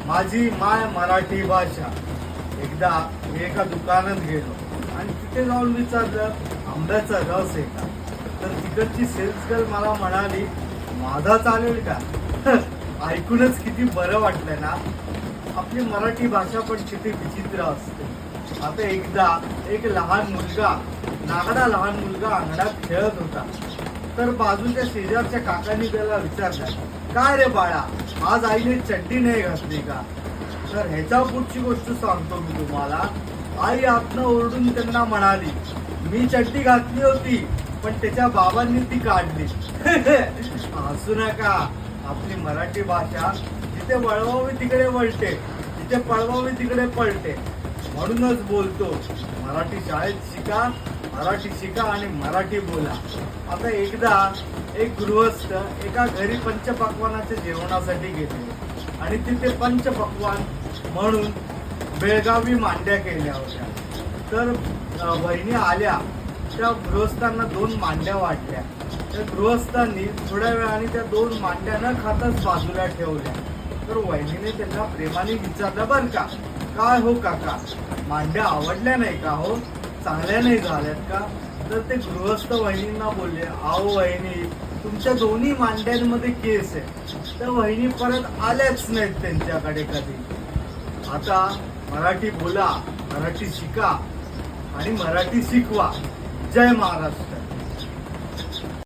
माझी माय मराठी भाषा. एकदा मी एका दुकानात गेलो आणि तिथे जाऊन विचारलं आंब्याचा रस आहे का. तर तिकडची सेल्स गर्ल मला म्हणाली माझा चालेल का. ऐकूनच किती बरं वाटलं ना. आपली मराठी भाषा पण किती विचित्र असते. आता एकदा एक लहान मुलगा अंगणात खेळत होता. तर बाजूच्या शेजारच्या काकांनी त्याला विचारलं काय रे बाळा, आज आईने चड्डी नाही घातली का. तर ह्याच्या पुढची गोष्ट सांगतो मी तुम्हाला. आई आतनं ओरडून त्यांना म्हणाली मी चड्डी घातली होती पण त्याच्या बाबांनी ती काढली. हसू नका. आपली मराठी भाषा जिथे वळवावी तिकडे वळते, जिथे पळवावी तिकडे पळते. म्हणूनच बोलतो मराठी शाळेत शिका, मराठी शिका आणि मराठी बोला. आता एकदा एक गृहस्थ एका घरी पंचपक्वानाच्या जेवणासाठी गेले आणि तिथे पंचपक्वान म्हणून बेळगावी मांड्या केल्या होत्या. तर वहिनी आल्या, त्या गृहस्थांना 2 मांड्या वाटल्या. त्या गृहस्थांनी थोड्या वेळाने त्या 2 मांड्या न खाताच बाजूला ठेवल्या. तर वहिनीने त्यांना प्रेमाने विचारलं बरं का, काय हो काका, मांड्या आवडल्या नाही का हो, चांगल्या नाही झाल्यात का. तर ते गृहस्थ वहिनींना बोलले अहो वहिनी, तुमच्या दोन्ही मांड्यांमध्ये केस आहे. त्या वहिनी परत आल्याच नाहीत त्यांच्याकडे कधी. आता मराठी बोला, मराठी शिका आणि मराठी शिकवा. जय महाराष्ट्र.